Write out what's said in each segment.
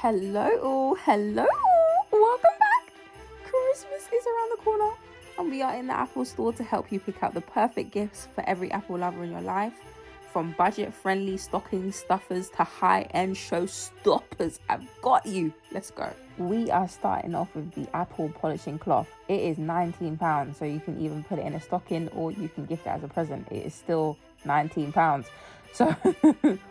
Hello, welcome back. Christmas is around the corner and we are in the Apple store to help you pick out the perfect gifts for every Apple lover in your life. From budget-friendly stocking stuffers to high-end showstoppers, I've got you. Let's go. We are starting off with the Apple polishing cloth. It is £19, so you can even put it in a stocking or you can gift it as a present. It is still £19. So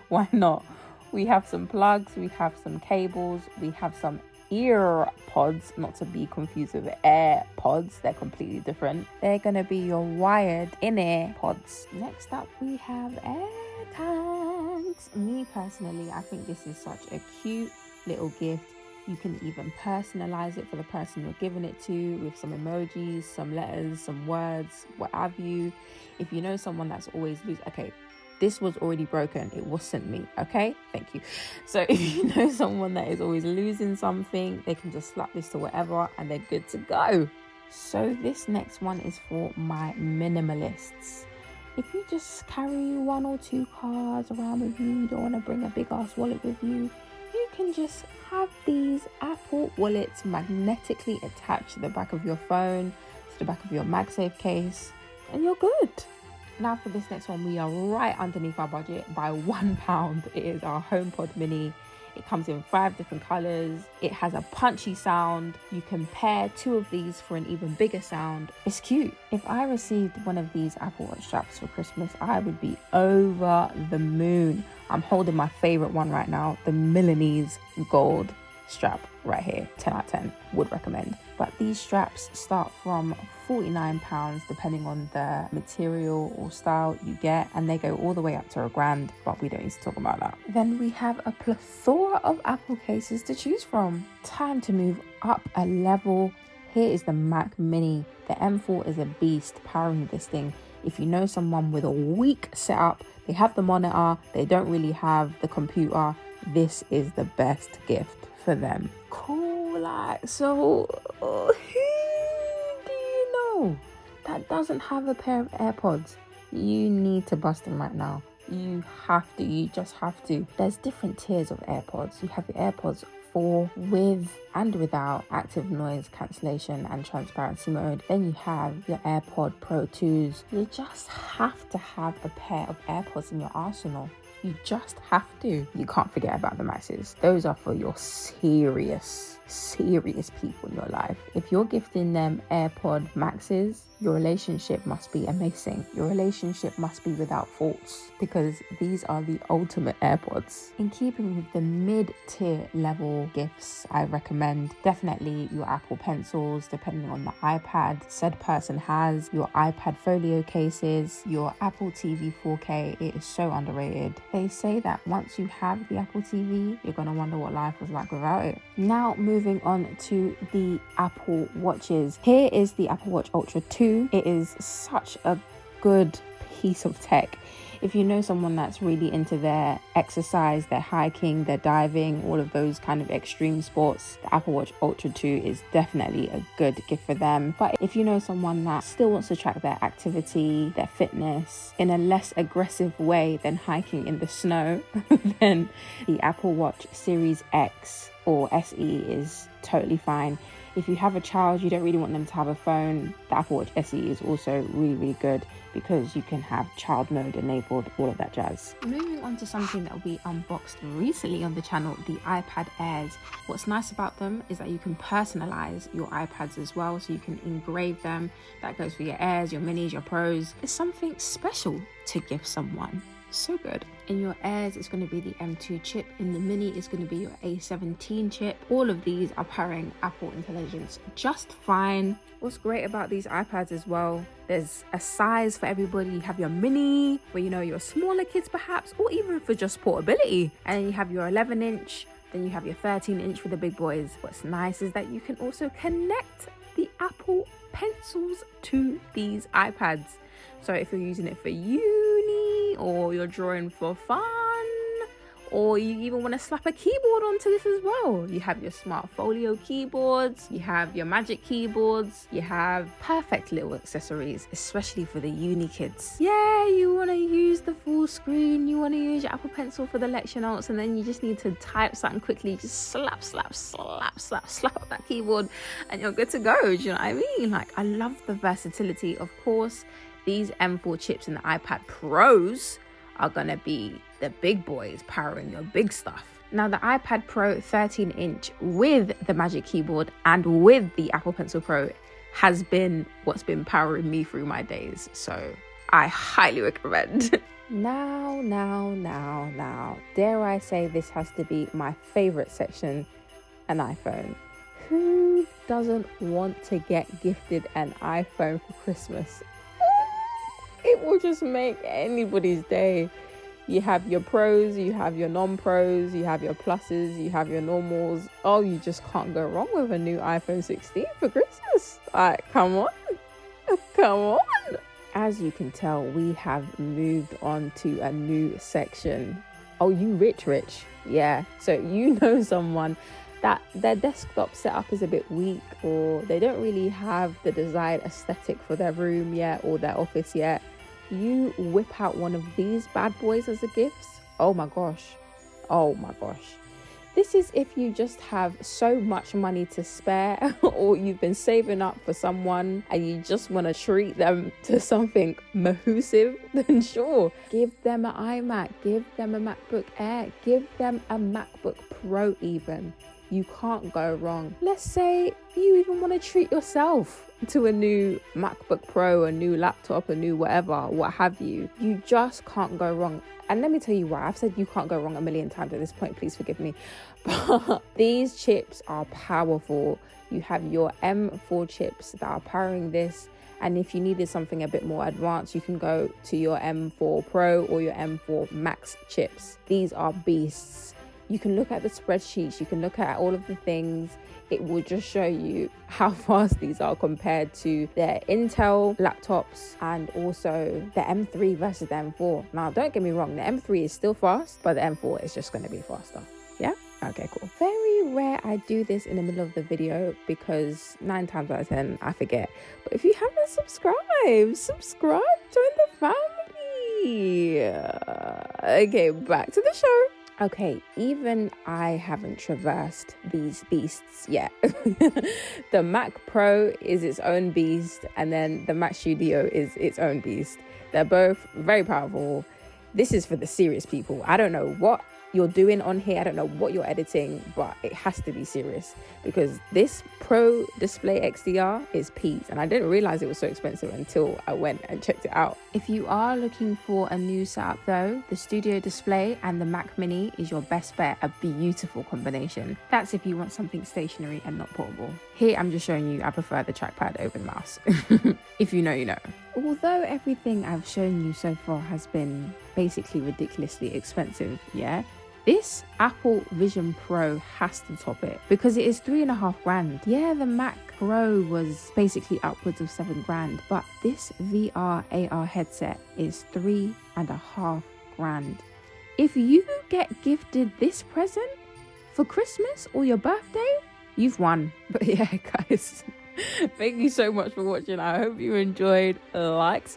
why not? We have some plugs, we have some cables, we have some ear pods, not to be confused with AirPods, they're completely different. They're gonna be your wired in-ear pods. Next up we have air tags. Me personally, I think this is such a cute little gift. You can even personalize it for the person you're giving it to with some emojis, some letters, some words, what have you. If you know someone that's always this was already broken, it wasn't me, okay? Thank you. So if you know someone that is always losing something, they can just slap this to whatever and they're good to go. So this next one is for my minimalists. If you just carry 1 or 2 cards around with you, don't want to bring a big ass wallet with you, you can just have these Apple wallets magnetically attached to the back of your phone, to the back of your MagSafe case, and you're good. Now for this next one, we are right underneath our budget by £1. It is our HomePod Mini. It comes in 5 different colours. It has a punchy sound. You can pair 2 of these for an even bigger sound. It's cute. If I received one of these Apple Watch straps for Christmas, I would be over the moon. I'm holding my favourite one right now, the Milanese gold strap right here. 10 out of 10, would recommend. But these straps start from £49 depending on the material or style you get, and they go all the way up to £1,000, but we don't need to talk about that. Then we have a plethora of Apple cases to choose from. Time to move up a level. Here is the Mac Mini. The M4 is a beast powering this thing. If you know someone with a weak setup, they have the monitor, they don't really have the computer, this is the best gift for them. Cool. So who do you know that doesn't have a pair of AirPods? You need to bust them right now. You just have to. There's different tiers of AirPods. You have the AirPods for with and without active noise cancellation and transparency mode. Then you have your AirPod Pro 2s. You just have to have a pair of AirPods in your arsenal. You just have to. You can't forget about the Maxes. Those are for your serious people in your life. If you're gifting them AirPod Maxes, your relationship must be amazing. Your relationship must be without faults, because these are the ultimate AirPods. In keeping with the mid-tier level gifts, I recommend definitely your Apple Pencils, depending on the iPad said person has, your iPad Folio cases, your Apple TV 4K. It is so underrated. They say that once you have the Apple TV, you're going to wonder what life was like without it. Now moving on to the Apple Watches. Here is the Apple Watch Ultra 2. It is such a good piece of tech. If you know someone that's really into their exercise, their hiking, their diving, all of those kind of extreme sports, the Apple Watch Ultra 2 is definitely a good gift for them. But if you know someone that still wants to track their activity, their fitness in a less aggressive way than hiking in the snow, then the Apple Watch Series X or SE is totally fine. If you have a child, you don't really want them to have a phone, the Apple Watch SE is also really good because you can have child mode enabled, all of that jazz. Moving on to something that we unboxed recently on the channel, the iPad Airs. What's nice about them is that you can personalize your iPads as well, so you can engrave them. That goes for your Airs, your Minis, your Pros. It's something special to give someone. So good. In your Airs, it's going to be the M2 chip. In the Mini, it's going to be your A17 chip. All of these are powering Apple Intelligence just fine. What's great about these iPads as well, there's a size for everybody. You have your Mini for, your smaller kids perhaps, or even for just portability. And then you have your 11-inch, then you have your 13-inch for the big boys. What's nice is that you can also connect the Apple Pencils to these iPads. So if you're using it for uni, or you're drawing for fun, or you even want to slap a keyboard onto this as well. You have your smart folio keyboards, you have your magic keyboards, you have perfect little accessories, especially for the uni kids. Yeah, you want to use the full screen, you want to use your Apple Pencil for the lecture notes, and then you just need to type something quickly, just slap up that keyboard and you're good to go. Do you know what I mean? Like, I love the versatility. Of course, these M4 chips in the iPad Pros are gonna be the big boys powering your big stuff. Now, the iPad Pro 13-inch with the Magic Keyboard and with the Apple Pencil Pro has been what's been powering me through my days. So I highly recommend. Now, dare I say this has to be my favorite section, an iPhone. Who doesn't want to get gifted an iPhone for Christmas? It will just make anybody's day. You have your pros, you have your non-pros, you have your pluses, you have your normals. Oh, you just can't go wrong with a new iPhone 16 for Christmas. Like, come on. As you can tell, we have moved on to a new section. Oh, you rich. Yeah, so you know someone that their desktop setup is a bit weak, or they don't really have the desired aesthetic for their room yet or their office yet. You whip out one of these bad boys as a gift. Oh my gosh. This is if you just have so much money to spare, or you've been saving up for someone and you just want to treat them to something massive, then sure, give them an iMac, give them a MacBook Air, give them a MacBook Pro even. You can't go wrong. Let's say you even want to treat yourself to a new MacBook Pro, a new laptop, a new whatever, what have you. You just can't go wrong. And let me tell you why. I've said you can't go wrong a million times at this point, please forgive me. But these chips are powerful. You have your M4 chips that are powering this. And if you needed something a bit more advanced, you can go to your M4 Pro or your M4 Max chips. These are beasts. You can look at the spreadsheets, you can look at all of the things. It will just show you how fast these are compared to their Intel laptops and also the M3 versus the M4. Now, don't get me wrong, the M3 is still fast, but the M4 is just going to be faster. Yeah? Okay, cool. Very rare I do this in the middle of the video because 9 times out of 10 I forget. But if you haven't subscribe, join the family. Okay, back to the show. Okay, even I haven't traversed these beasts yet. The Mac Pro is its own beast, and then the Mac Studio is its own beast. They're both very powerful. This is for the serious people. I don't know what you're doing on here. I don't know what you're editing, but it has to be serious because this Pro Display XDR is peas, and I didn't realize it was so expensive until I went and checked it out. If you are looking for a new setup though, the Studio Display and the Mac Mini is your best bet, a beautiful combination. That's if you want something stationary and not portable. Here I'm just showing you I prefer the trackpad over the mouse. If you know, you know. Although everything I've shown you so far has been basically ridiculously expensive, yeah, this Apple Vision Pro has to top it because it is $3,500. Yeah, the Mac Pro was basically upwards of $7,000, but this VR AR headset is $3,500. If you get gifted this present for Christmas or your birthday, you've won. But yeah, guys, thank you so much for watching. I hope you enjoyed. Like,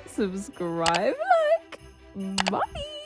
subscribe, like. Bye.